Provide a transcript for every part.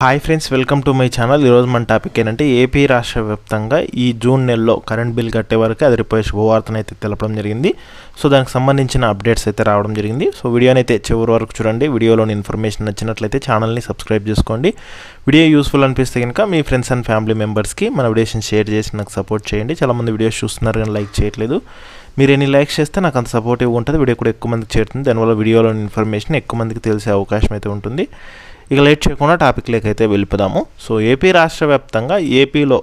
Hi friends, welcome to my channel. ఈరోజు మన topic ఏంటంటే ఏపీ రాష్ట్ర వ్యాప్తంగా ఈ జూన్ నెలలో కరెంట్ బిల్ కట్టే వరకు అదిరిపోయే శుభవార్తను అయితే తెలపడం జరిగింది. సో దానికి సంబంధించిన అప్డేట్స్ అయితే రావడం జరిగింది. సో వీడియోని అయితే చివరి వరకు చూడండి. వీడియోలోని ఇన్ఫర్మేషన్ నచ్చినట్లయితే ఛానల్ని సబ్స్క్రైబ్ చేసుకోండి. వీడియో యూస్ఫుల్ అనిపిస్తే కనుక మీ ఫ్రెండ్స్ అండ్ ఫ్యామిలీ మెంబర్స్కి మన వీడియోస్ని షేర్ చేసి నాకు సపోర్ట్ చేయండి. చాలామంది వీడియోస్ చూస్తున్నారు కానీ లైక్ చేయట్లేదు. మీరు ఎన్ని లైక్స్ చేస్తే నాకు అంత సపోర్టివ్గా ఉంటుంది. వీడియో కూడా ఎక్కువ మందికి చేరుతుంది. దానివల్ల వీడియోలోని ఇన్ఫర్మేషన్ ఎక్కువ మందికి తెలిసే అవకాశం అయితే ఉంటుంది. ఇక లేట్ చేయకుండా టాపిక్లోకి అయితే వెళ్ళిపోదాము. సో ఏపీ రాష్ట్ర వ్యాప్తంగా ఏపీలో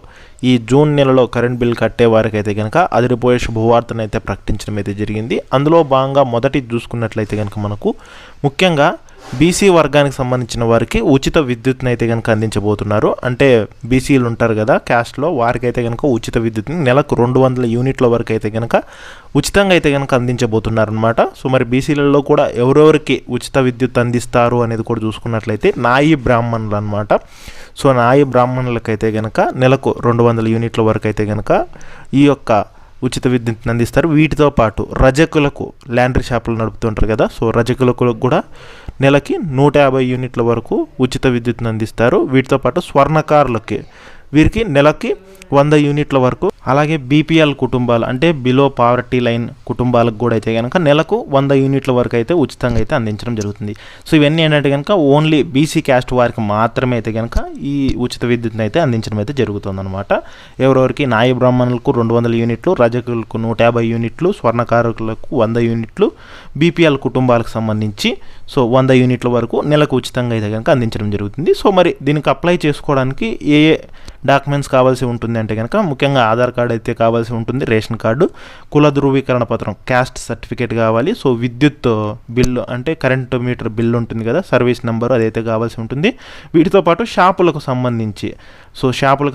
ఈ జూన్ నెలలో కరెంట్ బిల్ కట్టే వారికి అయితే కనుక అదిరిపోయే శుభవార్తను అయితే ప్రకటించడం అయితే జరిగింది. అందులో భాగంగా మొదటి చూసుకున్నట్లయితే కనుక మనకు ముఖ్యంగా బీసీ వర్గానికి సంబంధించిన వారికి ఉచిత విద్యుత్ని అయితే కనుక అందించబోతున్నారు. అంటే బీసీలు ఉంటారు కదా క్యాస్ట్లో, వారికి అయితే కనుక ఉచిత విద్యుత్ని నెలకు 200 యూనిట్ల వరకు అయితే కనుక ఉచితంగా అయితే కనుక అందించబోతున్నారు అనమాట. సో మరి బీసీలలో కూడా ఎవరెవరికి ఉచిత విద్యుత్ అందిస్తారు అనేది కూడా చూసుకున్నట్లయితే నాయి బ్రాహ్మణులు అనమాట. సో నాయి బ్రాహ్మణులకైతే కనుక నెలకు 200 యూనిట్ల వరకు అయితే కనుక ఈ యొక్క ఉచిత విద్యుత్ని అందిస్తారు. వీటితో పాటు రజకులకు, ల్యాండ్రీ షాపులు నడుపుతుంటారు కదా, సో రజకులకు కూడా నెలకి 150 యూనిట్ల వరకు ఉచిత విద్యుత్ని అందిస్తారు. వీటితో పాటు స్వర్ణకారులకి, వీరికి నెలకి 100 యూనిట్ల వరకు, అలాగే బీపీఎల్ కుటుంబాలు అంటే బిలో పావర్టీ లైన్ కుటుంబాలకు కూడా అయితే కనుక నెలకు 100 యూనిట్ల వరకు అయితే ఉచితంగా అయితే అందించడం జరుగుతుంది. సో ఇవన్నీ ఏంటంటే కనుక ఓన్లీ బీసీ క్యాస్ట్ వారికి మాత్రమే అయితే కనుక ఈ ఉచిత విద్యుత్ని అయితే అందించడం అయితే జరుగుతుందన్నమాట. ఎవరెవరికి నాయి బ్రాహ్మణులకు 200 యూనిట్లు, రజకులకు 150 యూనిట్లు, స్వర్ణకారులకు 100 యూనిట్లు, బీపీఎల్ కుటుంబాలకు సంబంధించి సో 100 యూనిట్ల వరకు నెలకు ఉచితంగా అయితే కనుక అందించడం జరుగుతుంది. సో మరి దీనికి అప్లై చేసుకోవడానికి ఏ డాక్యుమెంట్స్ కావాల్సి ఉంటుంది అంటే కనుక ముఖ్యంగా ఆధార్ కార్డు అయితే కావాల్సి ఉంటుంది, రేషన్ కార్డు, కుల ధృవీకరణ పత్రం, క్యాస్ట్ సర్టిఫికేట్ కావాలి. సో విద్యుత్ బిల్లు అంటే కరెంటు మీటర్ బిల్లు ఉంటుంది కదా, సర్వీస్ నెంబర్ అదైతే కావాల్సి ఉంటుంది. వీటితో పాటు షాపులకు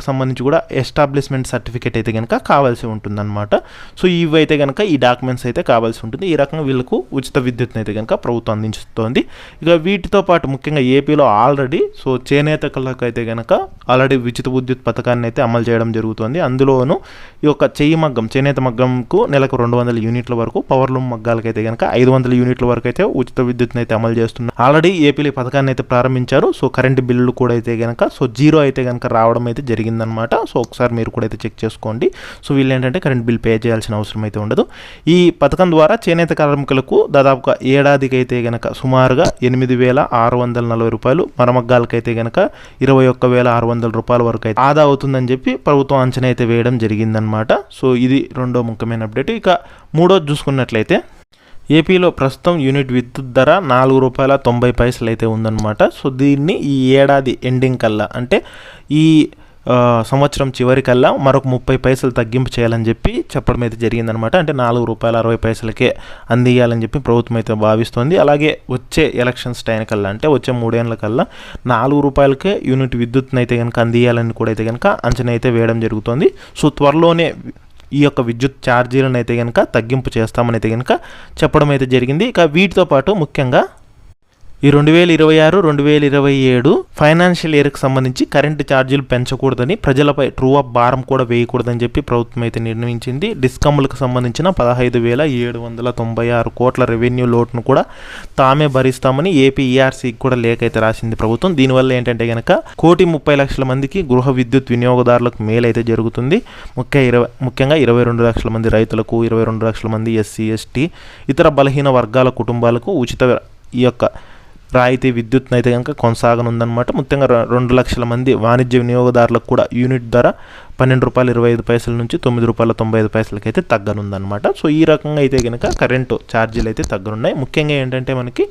సంబంధించి కూడా ఎస్టాబ్లిష్మెంట్ సర్టిఫికేట్ అయితే కనుక కావాల్సి ఉంటుందన్నమాట. సో ఇవి అయితే కనుక ఈ డాక్యుమెంట్స్ అయితే కావాల్సి ఉంటుంది. ఈ రకంగా వీళ్ళకు ఉచిత విద్యుత్ని అయితే కనుక ప్రభుత్వం అందించుతోంది. ఇక వీటితో పాటు ముఖ్యంగా ఏపీలో ఆల్రెడీ సో చేనేతలకు అయితే కనుక ఆల్రెడీ ఉచిత విద్యుత్ పథకాన్ని అయితే అమలు చేయడం జరుగుతుంది. అందులోనూ ఈ యొక్క చేనేత మగ్గంకు నెలకు 200 యూనిట్ల వరకు, పవర్లూమ్ మగ్గాలకైతే కనుక 500 యూనిట్ల వరకు అయితే ఉచిత విద్యుత్ని అయితే అమలు చేస్తున్నారు. ఆల్రెడీ ఏపీలో పథకాన్ని అయితే ప్రారంభించారు. సో కరెంటు బిల్లులు కూడా అయితే కనుక సో జీరో అయితే కనుక రావడం అయితే జరిగిందనమాట. సో ఒకసారి మీరు కూడా అయితే చెక్ చేసుకోండి. సో వీళ్ళు ఏంటంటే కరెంట్ బిల్ పే చేయాల్సిన అవసరం అయితే ఉండదు. ఈ పథకం ద్వారా చేనేత కార్మికులకు దాదాపుగా ఏడాదికి అయితే కనుక సుమారుగా 8,640 రూపాయలు, మరమగ్గాలకైతే కనుక 21,600 రూపాయల వరకు అయితే ఆదా అవుతుందని చెప్పి ప్రభుత్వం అంచనా అయితే వేయడం జరిగిందనమాట. సో ఇది రెండో ముఖ్యమైన అప్డేట్. ఇక మూడోది చూసుకున్నట్లయితే ఏపీలో ప్రస్తుతం యూనిట్ విద్యుత్ ధర ₹4.90 అయితే ఉందన్నమాట. సో దీన్ని ఈ ఏడాది ఎండింగ్ కల్లా అంటే ఈ సంవత్సరం చివరికల్లా మరొక 30 పైసలు తగ్గింపు చేయాలని చెప్పి చెప్పడం అయితే జరిగిందనమాట. అంటే ₹4.60కే అందియాలని చెప్పి ప్రభుత్వం అయితే భావిస్తోంది. అలాగే వచ్చే ఎలక్షన్స్ టైం కల్లా అంటే వచ్చే 3 ఏళ్ళ కల్లా ₹4కే యూనిట్ విద్యుత్ని అయితే కనుక అందియాలని కూడా అయితే కనుక అంచనా అయితే వేయడం జరుగుతుంది. సో త్వరలోనే ఈ యొక్క విద్యుత్ ఛార్జీలను అయితే కనుక తగ్గింపు చేస్తామని అయితే కనుక చెప్పడం అయితే జరిగింది. ఇక వీటితో పాటు ముఖ్యంగా ఈ 2026-2027 ఫైనాన్షియల్ ఇయర్కి సంబంధించి కరెంటు ఛార్జీలు పెంచకూడదని, ప్రజలపై ట్రూ అప్ భారం కూడా వేయకూడదని చెప్పి ప్రభుత్వం అయితే నిర్ణయించింది. డిస్కమ్లకు సంబంధించిన 15,796 కోట్ల రెవెన్యూ లోటును కూడా తామే భరిస్తామని ఏపీ ఈఆర్సీకి కూడా లేఖ అయితే రాసింది ప్రభుత్వం. దీనివల్ల ఏంటంటే కనుక 1,30,00,000 మందికి గృహ విద్యుత్ వినియోగదారులకు మేలైతే జరుగుతుంది. ముఖ్యంగా 22 లక్షల మంది రైతులకు, 22 లక్షల మంది ఎస్సీ, ఎస్టీ, ఇతర బలహీన వర్గాల కుటుంబాలకు ఉచిత ఈ యొక్క రాయితీ విద్యుత్ని అయితే కనుక కొనసాగనుందనమాట. ముఖ్యంగా 2 లక్షల మంది వాణిజ్య వినియోగదారులకు కూడా యూనిట్ ధర ₹12.25 నుంచి ₹9.95 అయితే తగ్గనుందనమాట. సో ఈ రకంగా అయితే కనుక కరెంటు ఛార్జీలు అయితే తగ్గనున్నాయి. ముఖ్యంగా ఏంటంటే మనకి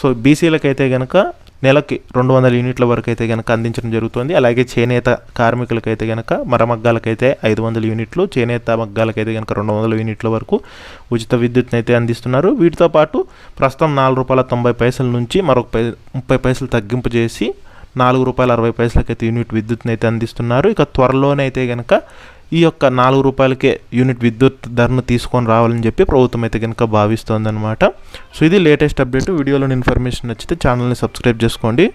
సో బీసీలకైతే కనుక నెలకి 200 యూనిట్ల వరకు అయితే కనుక అందించడం జరుగుతుంది. అలాగే చేనేత కార్మికులకైతే కనుక మరమగ్గాలకైతే 500 యూనిట్లు, చేనేత మగ్గాలకైతే కనుక 200 యూనిట్ల వరకు ఉచిత విద్యుత్ని అయితే అందిస్తున్నారు. వీటితో పాటు ప్రస్తుతం ₹4.90 నుంచి మరొక 30 పైసలు తగ్గింపు చేసి ₹4.60 అయితే యూనిట్ విద్యుత్ని అయితే అందిస్తున్నారు. ఇక త్వరలోనే అయితే కనుక ఈ యొక్క ₹4కే యూనిట్ విద్యుత్ ధరను తీసుకొని రావాలని చెప్పి ప్రభుత్వం అయితే కనుక భావిస్తోందన్నమాట. సో ఇది లేటెస్ట్ అప్డేట్. వీడియోలోని ఇన్ఫర్మేషన్ నచ్చితే ఛానల్ని సబ్స్క్రైబ్ చేసుకోండి.